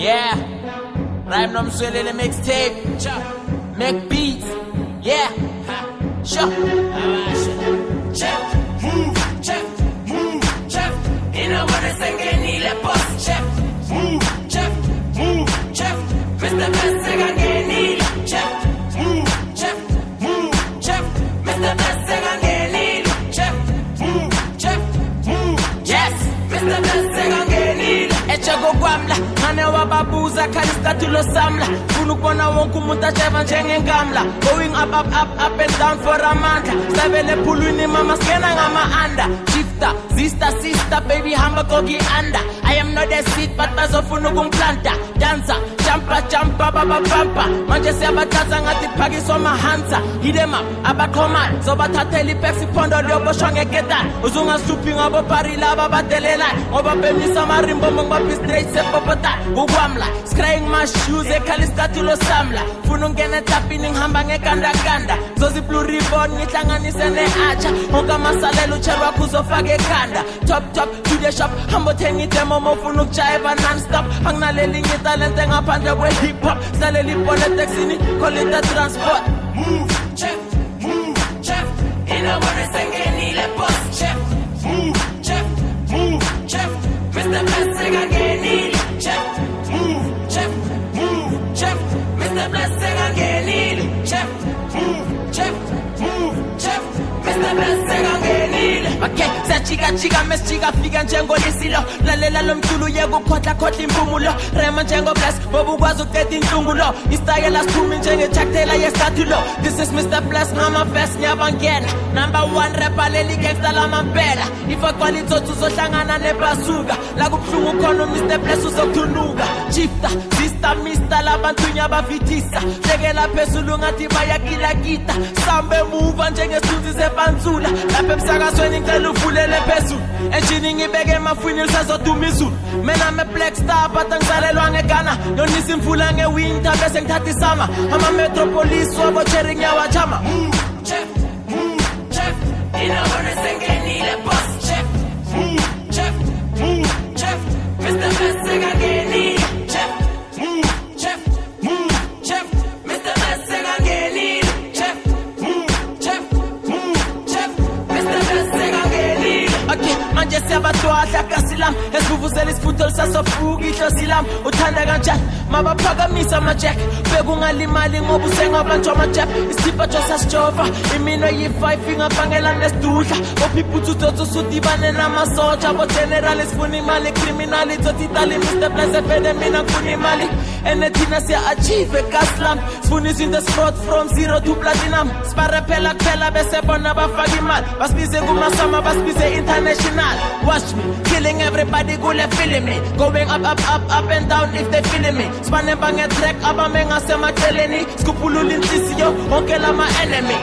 Yeah, Rhyme Nomswelele mixtape, make beats, yeah, sure. Chef, move, chef, inawanesengenile boss, chef, move, chef, Mr. Best sengenile, chef, move, Mr. Best sengenile, chef, move, Yes, Mr. Best sengenile. Echego kwamla, ngane wababuza khalistatulo samla. Funa ukubona wonke umuntu ajeva njengengamla. Going up and down for amandla. Sabele phulwini mama skena ngama-under. Shifter, sister, baby hamba kogi under. I am not a seed but bazofuna ukungiplanta. Dancer, jumper, baba bumper. Manje siyabathatha ngathi phakiswa mahansa. Hit them up, abakhomana. Zobathathela ipeksi phondo liyoboshwa ngeketani. Uzungasuphi ngabo pari laba badelelani. Ngoba bemisa amarimbo ngibaphi straight sepopotani. Kukwamla, scrying my shoes ekhalistathulo samla. Funa ungena etapini ngihamba ngekandakanda. Zozi blue ribbon ngihlanganise ne-acha. Ngonke amasalela utshelwa wakho uzofaka ekhanda. Top to the shop, hambo thenga idemo mofuna ukujayiva non-stop. Anginalelinye italente ngaphandle kwe-hip hop. Silalela ibhola eteksini, call it a transport. Move, chef, inawanesengenile boss, chef, move, chef, Mr. Best sengenile, chef, move, Mr. Best sengenile, chef, move, Mr. Best sengenile. Okay, siyachika mesijika fika njengolisilo. Lalela lo mculo yekukhohlakhohla impumulo. Rema njengobless, boba ukwazi ukuqeda inhlungulo. Istayela siphumi njengejaktela yestathulo. This is Mr. Bless, ngama-best ngiyabangena. #1 rapper leli gangsta lamampela. Ifaqwala itsotsi uzohlangana nebasuka. La kubuhlungu khona uMr. Bless uzokuthuluka. Shifter, sister, mister labantunya bavithisa. Hlekela phezulu ngathi bayakilakita. Sambe move njengesithunzi sepansula. Lapha emsakazweni ngicela uvulele phezulu. Engine ngibeke emafwini lisazoduma izulu. Mina I'm a black star but angisalelwa ngeGhana. Yonisa imvula ngewinter bese ngithatha isama. Ama-metropolis wabocheri ngiyawajama. Move, chef, inawanesengenile boss, chef, move, Mr. Best sengenile, chef, move, Mr. Best sengenile, chef, move, Mr. Best sengenile. Okay, manje siyabatwahla kasilam. Esivuvuzela isifutho lisasofuka ihlosilam. Uthanda kanjani? Mabaphakamisa amajek. Bekungalimali ngoba usengabanjwa amajep. Isithipha josasijova. Imino yi-5 ingabangela nesidudla. Ophiphuthi utsotsi usudibane namasoja. Bogeneral sifuna imali criminal. Itsotsi itali Mr. Bless efede mina ngifuna imali. Ene thina siya-achieve ekasilam. Sifuna izinto sport from 0 to platinum. Sibarephela kuphela bese bona bafaka imali. Basibize kumasama basibize international. Watch me, killing everybody kule feeling me. Going up and down if they feeling me. Spanning bang a track abame ngasemaceleni. Skupulula inhliziyo wonke lama enemy.